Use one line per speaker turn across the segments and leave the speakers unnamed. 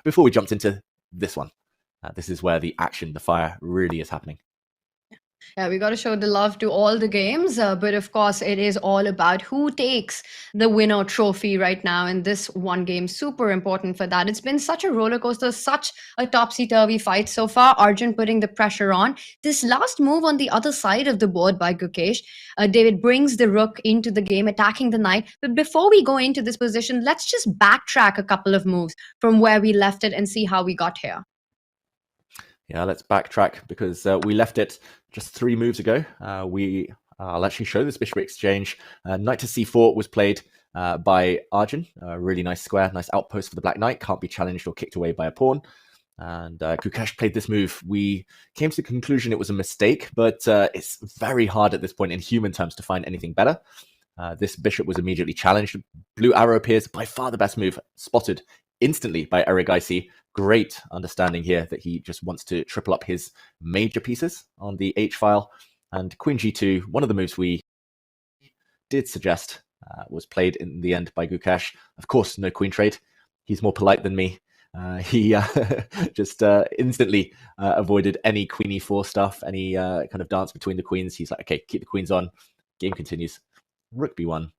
before we jumped into this one. This is where the action, the fire really is happening.
Yeah, we got to show the love to all the games, but of course, it is all about who takes the winner trophy right now in this one game. Super important for that. It's been such a roller coaster, such a topsy-turvy fight so far. Arjun putting the pressure on. This last move on the other side of the board by Gukesh, David brings the rook into the game, attacking the knight. But before we go into this position, let's just backtrack a couple of moves from where we left it and see how we got here.
Yeah, let's backtrack because we left it just 3 moves ago. I'll actually show this bishop exchange. Knight to c4 was played by Arjun. Really nice square, nice outpost for the black knight. Can't be challenged or kicked away by a pawn. And Gukesh played this move. We came to the conclusion it was a mistake, but it's very hard at this point in human terms to find anything better. This bishop was immediately challenged. Blue arrow appears, by far the best move, spotted instantly by Erigaisi. Great understanding here that he just wants to triple up his major pieces on the h-file. And queen g2, one of the moves we did suggest was played in the end by Gukesh. Of course, no queen trade. He's more polite than me. He just instantly avoided any queen e4 stuff, any kind of dance between the queens. He's like, okay, keep the queens on. Game continues. Rook b1.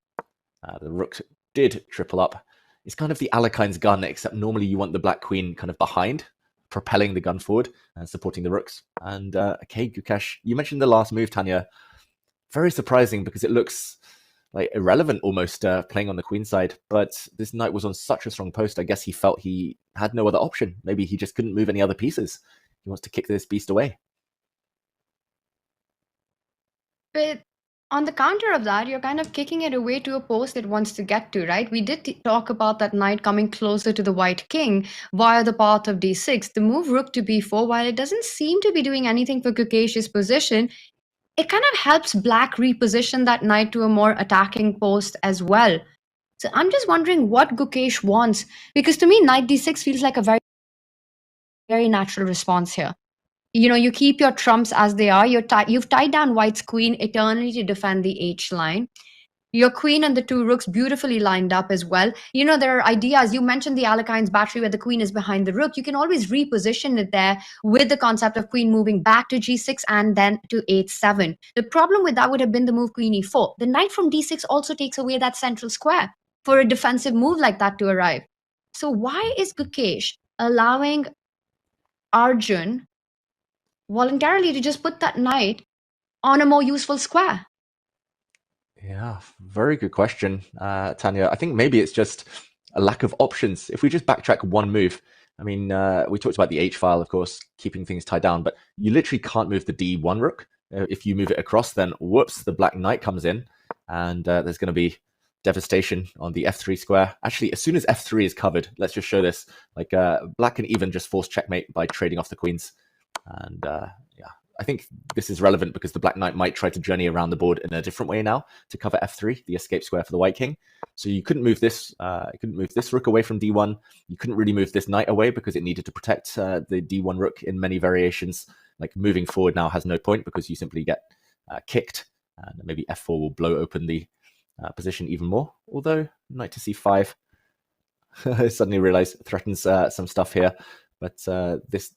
The rook did triple up. It's kind of the Alekhine's gun, except normally you want the black queen kind of behind, propelling the gun forward and supporting the rooks. And okay, Gukesh, you mentioned the last move, Tanya. Very surprising because it looks like irrelevant almost playing on the queen side. But this knight was on such a strong post. I guess he felt he had no other option. Maybe he just couldn't move any other pieces. He wants to kick this beast away.
But on the counter of that, you're kind of kicking it away to a post it wants to get to, right? We did talk about that knight coming closer to the white king via the path of d6. The move rook to b4, while it doesn't seem to be doing anything for Gukesh's position, it kind of helps black reposition that knight to a more attacking post as well. So I'm just wondering what Gukesh wants, because to me, knight d6 feels like a very, very natural response here. You know, you keep your trumps as they are. You've tied down white's queen eternally to defend the H line. Your queen and the 2 rooks beautifully lined up as well. You know, there are ideas. You mentioned the Alekhine's battery where the queen is behind the rook. You can always reposition it there with the concept of queen moving back to g6 and then to h7. The problem with that would have been the move queen e4. The knight from d6 also takes away that central square for a defensive move like that to arrive. So why is Gukesh allowing Arjun voluntarily to just put that knight on a more useful square?
Yeah, very good question, Tanya. I think maybe it's just a lack of options. If we just backtrack one move, I mean, we talked about the h-file, of course, keeping things tied down, but you literally can't move the d1 rook. If you move it across, then whoops, the black knight comes in, and there's going to be devastation on the f3 square. Actually, as soon as f3 is covered, let's just show this. Like, black can even just force checkmate by trading off the queens. And yeah, I think this is relevant because the black knight might try to journey around the board in a different way now to cover f3, the escape square for the white king. So you couldn't move this. You couldn't move this rook away from d1. You couldn't really move this knight away because it needed to protect the d1 rook in many variations. Like moving forward now has no point because you simply get kicked, and maybe f4 will blow open the position even more. Although knight to c5, I suddenly realize threatens some stuff here, but this.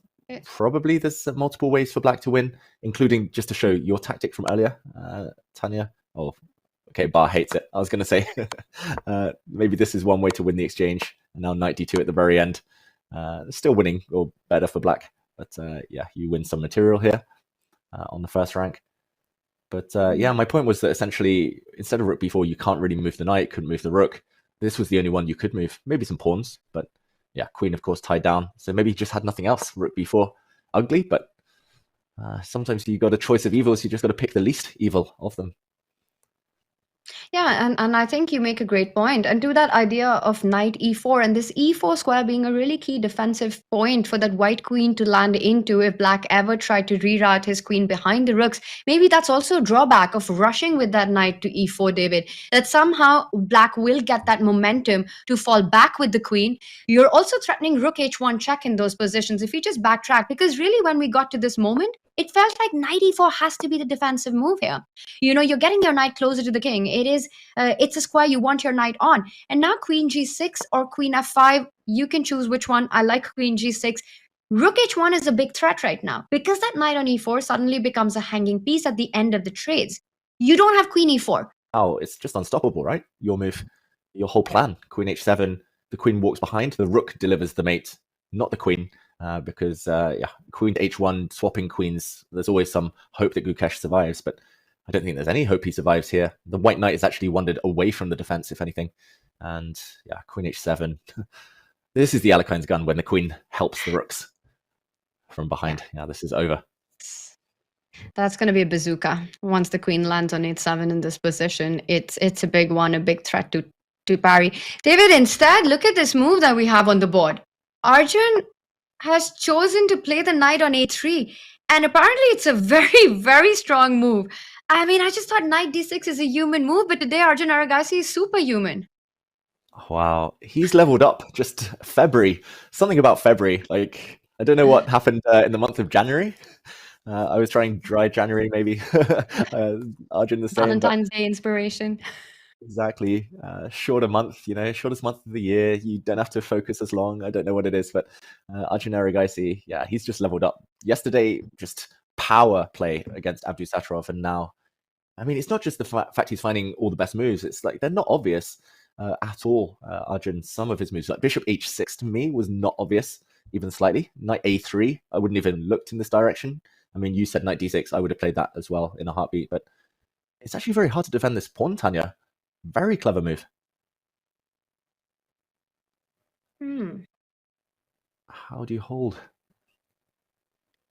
Probably there's multiple ways for black to win, including just to show your tactic from earlier, Tanya. Oh, okay, Bar hates it. I was going to say maybe this is one way to win the exchange, and now knight d2 at the very end. Still winning, or better for black, but yeah, you win some material here on the first rank. But yeah, my point was that essentially, instead of rook b4, you can't really move the knight, couldn't move the rook. This was the only one you could move. Maybe some pawns, but yeah, queen, of course, tied down. So maybe he just had nothing else. Rook b4, ugly, but sometimes you got a choice of evils. You just got to pick the least evil of them.
Yeah, and I think you make a great point. And to that idea of knight e4 and this e4 square being a really key defensive point for that white queen to land into if black ever tried to reroute his queen behind the rooks. Maybe that's also a drawback of rushing with that knight to e4, David, that somehow black will get that momentum to fall back with the queen. You're also threatening rook h1 check in those positions if you just backtrack, because really when we got to this moment, It felt like knight e4 has to be the defensive move here. You're getting your knight closer to the king. It's a square you want your knight on. And now queen g6 or queen f5, you can choose which one. I like queen g6. Rook h1 is a big threat right now because that knight on e4 suddenly becomes a hanging piece at the end of the trades. You don't have queen e4.
Oh, it's just unstoppable, right? Your move, your whole plan. Queen h7, the queen walks behind, the rook delivers the mate, not the queen, because queen to h1, swapping queens. There's always some hope that Gukesh survives, but I don't think there's any hope he survives here. The white knight is actually wandered away from the defense, if anything, and yeah, queen h7. This is the Alekhine's gun when the queen helps the rooks from behind. Yeah, this is over.
That's going to be a bazooka once the queen lands on h7 in this position. It's a big one, a big threat to parry. David, instead, look at this move that we have on the board. Arjun has chosen to play the knight on a3, and apparently it's a very, very strong move. I mean, I just thought knight d6 is a human move, but today Arjun Erigaisi is superhuman.
Wow, he's leveled up just February. Something about February. Like, I don't know what happened in the month of January. I was trying dry January, maybe. Arjun the same.
Valentine's Day inspiration.
Exactly. Shorter month, shortest month of the year. You don't have to focus as long. I don't know what it is, but Arjun Erigaisi, yeah, he's just leveled up. Yesterday, just power play against Abdusattorov, and now, I mean, it's not just the fact he's finding all the best moves. It's like they're not obvious at all. Arjun, some of his moves, like Bishop h6 to me was not obvious, even slightly. Knight a3, I wouldn't even looked in this direction. I mean, you said knight d6, I would have played that as well in a heartbeat, but it's actually very hard to defend this pawn, Tanya. Very clever move. How do you hold?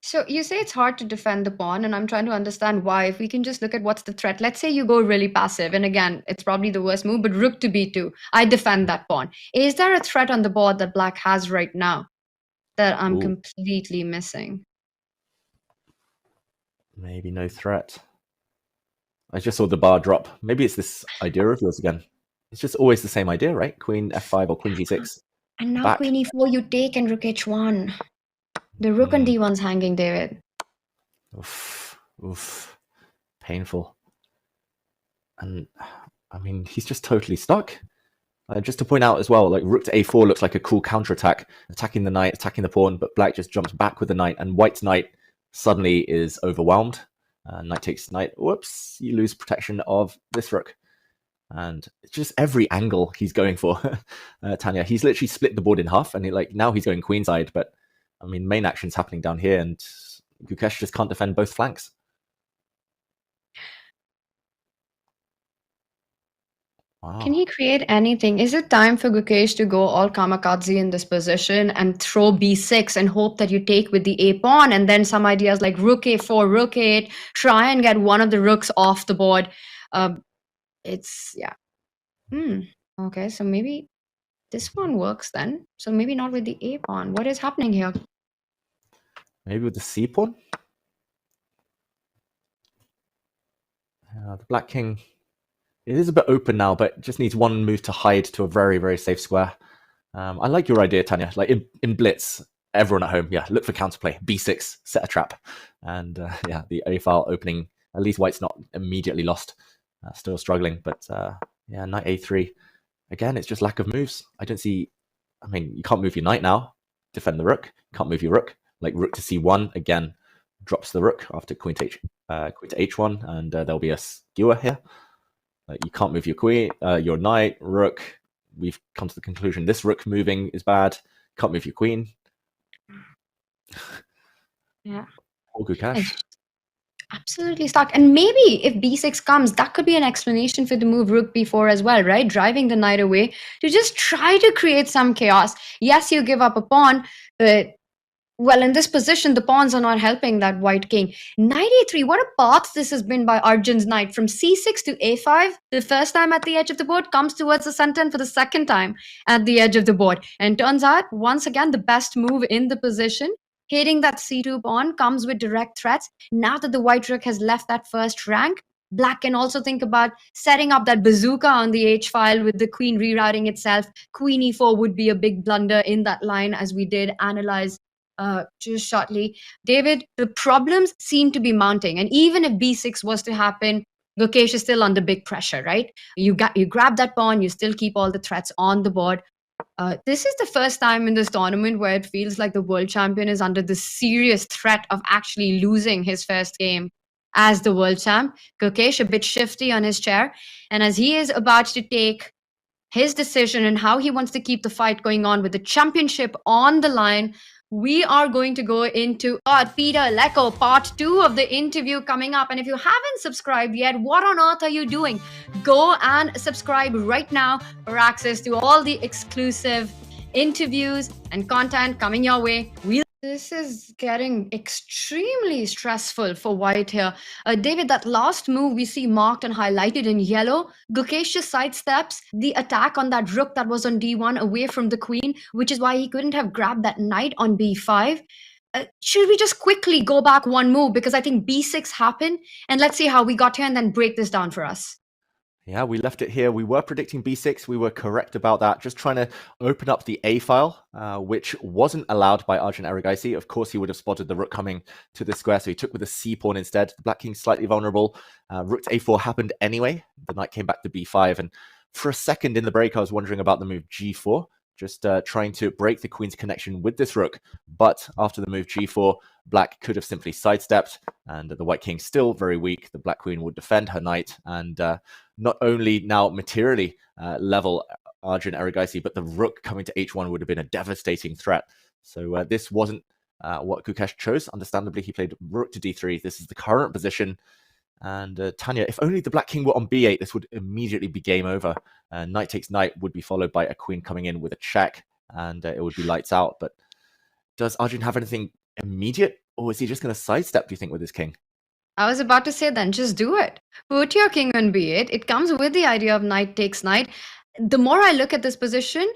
So you say it's hard to defend the pawn, and I'm trying to understand why. If we can just look at what's the threat. Let's say you go really passive, and again, it's probably the worst move, but rook to b2. I defend that pawn. Is there a threat on the board that black has right now that I'm completely missing?
Maybe no threat. I just saw the bar drop. Maybe it's this idea of yours again. It's just always the same idea, right? Queen f5 or queen g6.
And now queen e4 you take and rook h1. The rook on d1's hanging, David.
Oof. Painful. And I mean, he's just totally stuck. Just to point out as well, like rook to a4 looks like a cool counterattack, attacking the knight, attacking the pawn, but black just jumps back with the knight, and white's knight suddenly is overwhelmed. Knight takes knight. Whoops, you lose protection of this rook. And it's just every angle he's going for, Tanya. He's literally split the board in half, and now he's going queenside, but I mean, main action's happening down here, and Gukesh just can't defend both flanks. Wow.
Can he create anything? Is it time for Gukesh to go all kamikaze in this position and throw b6 and hope that you take with the a pawn, and then some ideas like rook a4, rook a8, try and get one of the rooks off the board? Okay, so maybe this one works then. So maybe not with the a pawn. What is happening here?
Maybe with the c pawn? The black king, it is a bit open now, but just needs one move to hide to a very, very safe square. I like your idea, Tanya. Like in blitz, everyone at home, look for counterplay. b6, set a trap. And the a file opening, at least white's not immediately lost. Still struggling, but knight a3. Again, it's just lack of moves. I don't see, I mean, you can't move your knight now. Defend the rook. Can't move your rook. Like rook to c1, again, drops the rook after queen to h1, and there'll be a skewer here. You can't move your queen, your knight, rook. We've come to the conclusion this rook moving is bad. Can't move your queen.
Yeah.
Or Gukesh.
Absolutely stuck. And maybe if b6 comes, that could be an explanation for the move rook b4 as well, right? Driving the knight away to just try to create some chaos. Yes, you give up a pawn, but well, in this position, the pawns are not helping that white king. Knight a3, what a path this has been by Arjun's knight. From c6 to a5, the first time at the edge of the board, comes towards the center, and for the second time at the edge of the board. And turns out, once again, the best move in the position. Hitting that c2 pawn comes with direct threats. Now that the white rook has left that first rank, black can also think about setting up that bazooka on the h-file with the queen rerouting itself. Queen e4 would be a big blunder in that line, as we did analyze just shortly. David, the problems seem to be mounting. And even if B6 was to happen, Gukesh is still under big pressure, right? You grab that pawn, you still keep all the threats on the board. This is the first time in this tournament where it feels like the world champion is under the serious threat of actually losing his first game as the world champ. Gukesh a bit shifty on his chair, and as he is about to take his decision and how he wants to keep the fight going on with the championship on the line, we are going to go into Peter Lecco, part 2 of the interview coming up. And if you haven't subscribed yet, what on earth are you doing? Go and subscribe right now for access to all the exclusive interviews and content coming your way. This is getting extremely stressful for White here. David, that last move we see marked and highlighted in yellow. Gukesh just sidesteps the attack on that rook that was on d1 away from the queen, which is why he couldn't have grabbed that knight on b5. Should we just quickly go back one move? Because I think b6 happened, and let's see how we got here and then break this down for us.
Yeah, we left it here. We were predicting b6. We were correct about that. Just trying to open up the a file, which wasn't allowed by Arjun Erigaisi. Of course, he would have spotted the rook coming to the square, so he took with the c pawn instead. The black king slightly vulnerable. Rook to a4 happened anyway. The knight came back to b5. And for a second in the break, I was wondering about the move g4, just trying to break the queen's connection with this rook. But after the move g4, black could have simply sidestepped, and the white king still very weak. The black queen would defend her knight, and not only now materially level Arjun Erigaisi, but the rook coming to h1 would have been a devastating threat. So this wasn't what Gukesh chose. Understandably, he played rook to d3. This is the current position. And Tanya, if only the black king were on b8, this would immediately be game over. Knight takes knight would be followed by a queen coming in with a check, and it would be lights out. But does Arjun have anything immediate, or is he just going to sidestep, do you think, with his king?
I was about to say, then just do it. Put your king on b8. It comes with the idea of knight takes knight. The more I look at this position,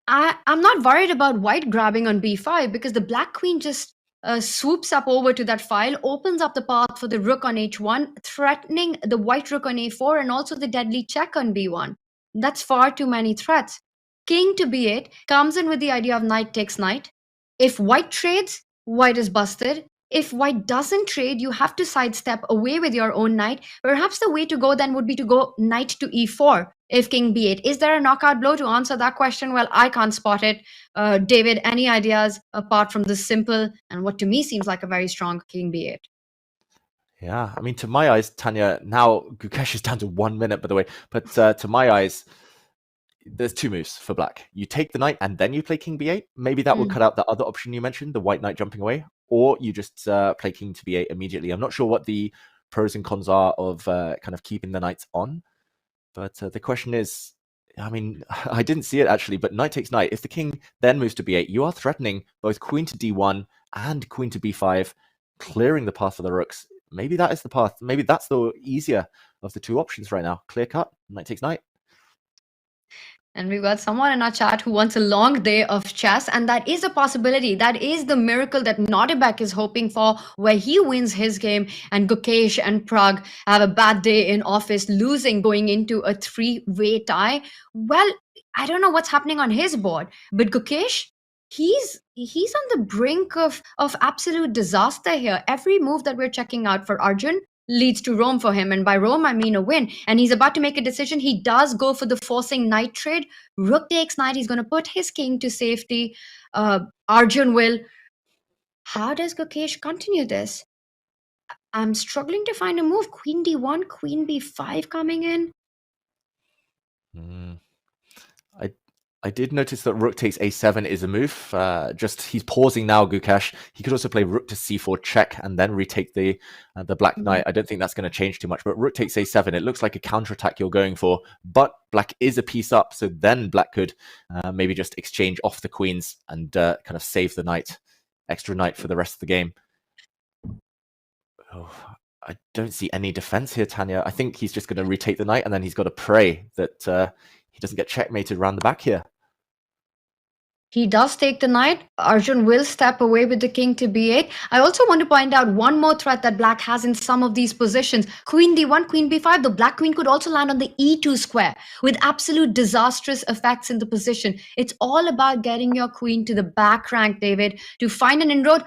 I'm not worried about white grabbing on b5 because the black queen just swoops up over to that file, opens up the path for the rook on h1, threatening the white rook on a4 and also the deadly check on b1. That's far too many threats. King to b8 comes in with the idea of knight takes knight. If white trades, white is busted. If white doesn't trade, you have to sidestep away with your own knight. Perhaps the way to go then would be to go knight to e4 if king b8. Is there a knockout blow? To answer that question, well, I can't spot it. David, any ideas apart from this simple and what to me seems like a very strong king b8?
Yeah, I mean, to my eyes, Tanya, now Gukesh is down to 1 minute, by the way, but to my eyes, there's two moves for black. You take the knight and then you play king b8. Maybe that will cut out the other option you mentioned, the white knight jumping away, or you just play king to b8 immediately. I'm not sure what the pros and cons are of kind of keeping the knights on, but the question is, I mean, I didn't see it actually, but knight takes knight. If the king then moves to b8, you are threatening both queen to d1 and queen to b5, clearing the path for the rooks. Maybe that is the path. Maybe that's the easier of the two options right now. Clear cut, knight takes knight.
And we've got someone in our chat who wants a long day of chess, and that is a possibility. That is the miracle that Nodebek is hoping for, where he wins his game and Gukesh and Prague have a bad day in office, losing going into a three-way tie. Well, I don't know what's happening on his board, but Gukesh, he's on the brink of absolute disaster here. Every move that we're checking out for Arjun leads to Rome for him. And by Rome, I mean a win. And he's about to make a decision. He does go for the forcing knight trade. Rook takes knight. He's going to put his king to safety. Arjun will. How does Gukesh continue this? I'm struggling to find a move. Queen d1, queen b5 coming in.
I did notice that rook takes a7 is a move. Just he's pausing now, Gukesh. He could also play rook to c4 check and then retake the black knight. I don't think that's going to change too much. But rook takes a7. It looks like a counterattack you're going for. But black is a piece up, so then black could maybe just exchange off the queens and kind of save the knight, extra knight for the rest of the game. Oh, I don't see any defense here, Tanya. I think he's just going to retake the knight, and then he's got to pray that he doesn't get checkmated around the back here.
He does take the knight. Arjun will step away with the king to b8. I also want to point out one more threat that black has in some of these positions. Queen d1, queen b5. The black queen could also land on the e2 square with absolute disastrous effects in the position. It's all about getting your queen to the back rank, David, to find an inroad.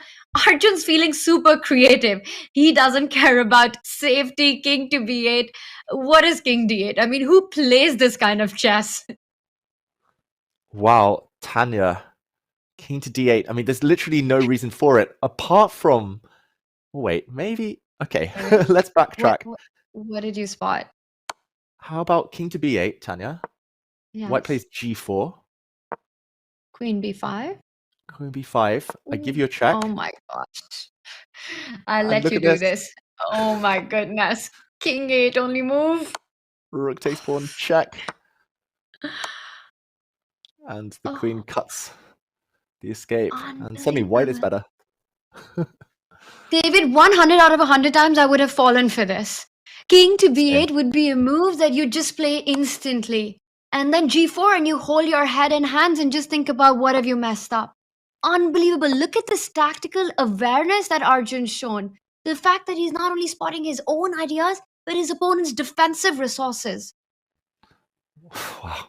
Arjun's feeling super creative. He doesn't care about safety, king to b8. What is king d8? I mean, who plays this kind of chess?
Wow, Tanya, king to d8. I mean, there's literally no reason for it apart from. Wait, maybe. Okay, let's
What,
backtrack.
what what did you spot?
How about king to b8, Tanya? White
Yes.
plays g4,
Queen b5.
queen b5. I give you a
Oh
check,
my gosh. I'll
and
let
look
you
at
do
this.
this. Oh my goodness. King 8 only move.
Rook takes pawn, check, and the queen
Oh,
cuts the escape, and suddenly white is
unbelievable.
better.
David, 100 out of 100 times I would have fallen for this. King to
Same.
b8 would be a move that you just play instantly. And then g4 and you hold your head in hands and just think about what have you messed up. Unbelievable. Look at this tactical awareness that Arjun's shown. The fact that he's not only spotting his own ideas, but his opponent's defensive resources.
Wow.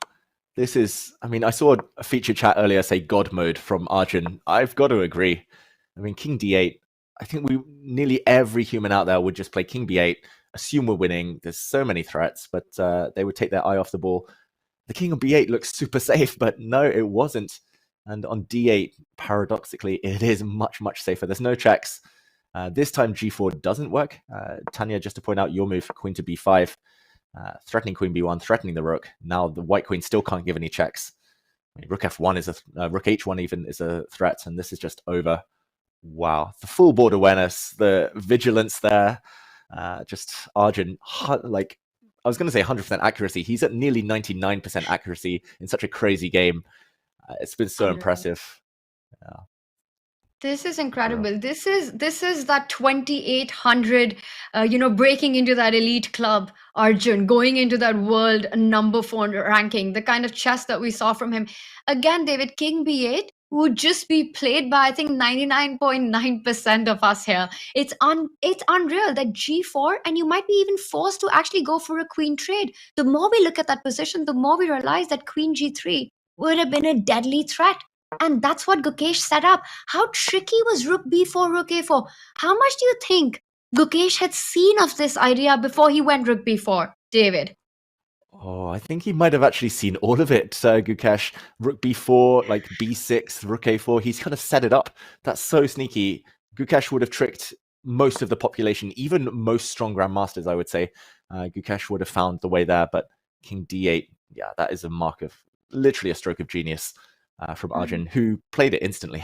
This is, I mean, I saw a feature chat earlier say God mode from Arjun. I've got to agree. I mean, king d8, I think nearly every human out there would just play king b8, assume we're winning. There's so many threats, but they would take their eye off the ball. The king on b8 looks super safe, but no, it wasn't. And on d8, paradoxically, it is much, much safer. There's no checks. This time g4 doesn't work. Tanya, just to point out your move, queen to b5. Threatening queen b1, threatening the rook. Now the white queen still can't give any checks. I mean, rook f1 is rook h1 even is a threat, and this is just over. Wow, the full board awareness, the vigilance there. Just Arjun, like I was going to say 100% accuracy. He's at nearly 99% accuracy in such a crazy game. It's been so
Unreal.
impressive. Yeah,
This is
unreal.
incredible. This is that 2800, breaking into that elite club, Arjun, going into that world number 4 ranking, the kind of chess that we saw from him. Again, David, King B8 would just be played by I think 99.9% of us here. It's unreal that G4 and you might be even forced to actually go for a queen trade. The more we look at that position, the more we realize that Queen G3 would have been a deadly threat. And that's what Gukesh set up. How tricky was Rook B4, Rook A4? How much do you think Gukesh had seen of this idea before he went Rook B4, David?
Oh, I think he might have actually seen all of it, Gukesh. Rook b4, like b6, rook a4. He's kind of set it up. That's so sneaky. Gukesh would have tricked most of the population, even most strong grandmasters, I would say. Gukesh would have found the way there, but king d8, yeah, that is a mark of literally a stroke of genius from Arjun, who played it instantly.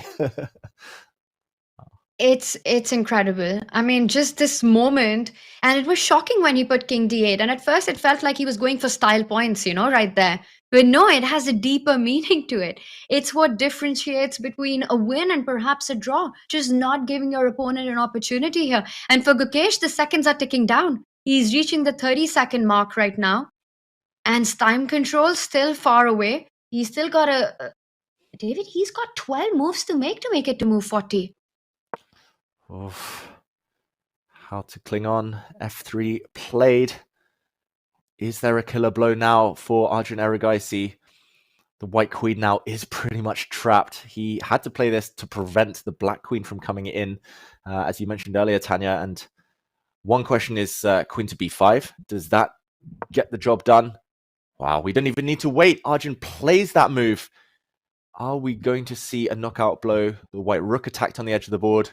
It's incredible. I mean, just this moment, and it was shocking when he put King D8. And at first, it felt like he was going for style points, right there. But no, it has a deeper meaning to it. It's what differentiates between a win and perhaps a draw. Just not giving your opponent an opportunity here. And for Gukesh, the seconds are ticking down. He's reaching the 30-second mark right now, and time control still far away. He's still got David. He's got 12 moves to make it to move 40.
Oof. How to cling on. F3 played. Is there a killer blow now for Arjun Erigaisi? The white queen now is pretty much trapped. He had to play this to prevent the black queen from coming in, as you mentioned earlier, Tanya. And one question is queen to b5. Does that get the job done? Wow, we don't even need to wait. Arjun plays that move. Are we going to see a knockout blow? The white rook attacked on the edge of the board.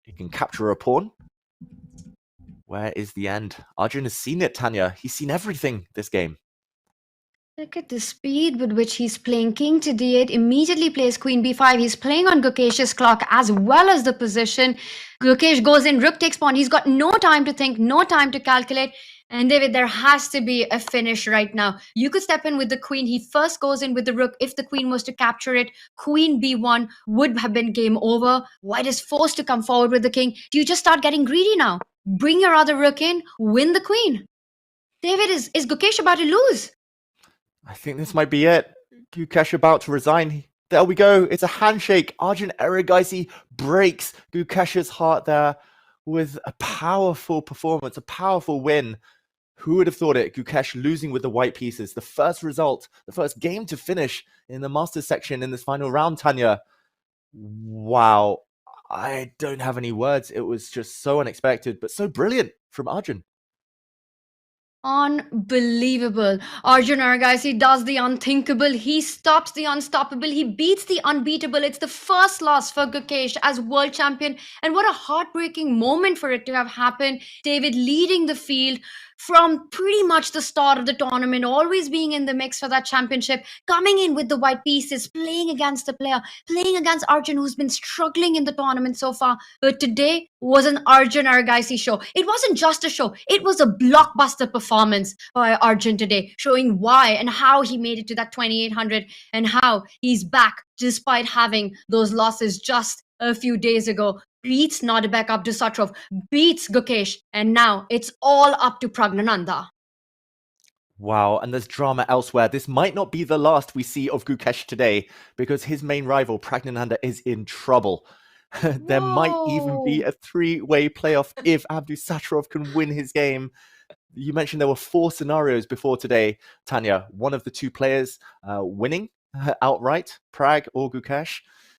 He can capture a pawn. Where is the end? Arjun has seen it, Tanya. He's seen everything this game.
Look at the speed with which he's playing. King to d8, immediately plays queen b5. He's playing on Gukesh's clock as well as the position. Gukesh goes in, rook takes pawn. He's got no time to think, no time to calculate. And David, there has to be a finish right now. You could step in with the queen. He first goes in with the rook. If the queen was to capture it, queen b1 would have been game over. White is forced to come forward with the king. Do you just start getting greedy now? Bring your other rook in, win the queen. David, is Gukesh about to lose?
I think this might be it. Gukesh about to resign. There we go. It's a handshake. Arjun Erigaisi breaks Gukesh's heart there with a powerful performance, a powerful win. Who would have thought it? Gukesh losing with the white pieces. The first result, the first game to finish in the Masters section in this final round, Tanya. Wow. I don't have any words. It was just so unexpected, but so brilliant from Arjun.
Unbelievable. Arjun Argaisi does the unthinkable. He stops the unstoppable. He beats the unbeatable. It's the first loss for Gukesh as world champion. And what a heartbreaking moment for it to have happened. David leading the field from pretty much the start of the tournament, always being in the mix for that championship, coming in with the white pieces, playing against the player, playing against Arjun, who's been struggling in the tournament so far. But today was an Arjun Argaisi show. It wasn't just a show, it was a blockbuster performance by Arjun today, showing why and how he made it to that 2800 and how he's back despite having those losses just a few days ago. Beats Nodibek up to Satrov, beats Gukesh, and now it's all up to Pragnananda.
Wow, and there's drama elsewhere. This might not be the last we see of Gukesh today because his main rival, Pragnananda, is in trouble. There might even be
Whoa.
a three-way playoff if Abdu Satrov can win his game. You mentioned there were 4 scenarios before today, Tanya. One of the 2 players winning outright, Prag or Gukesh.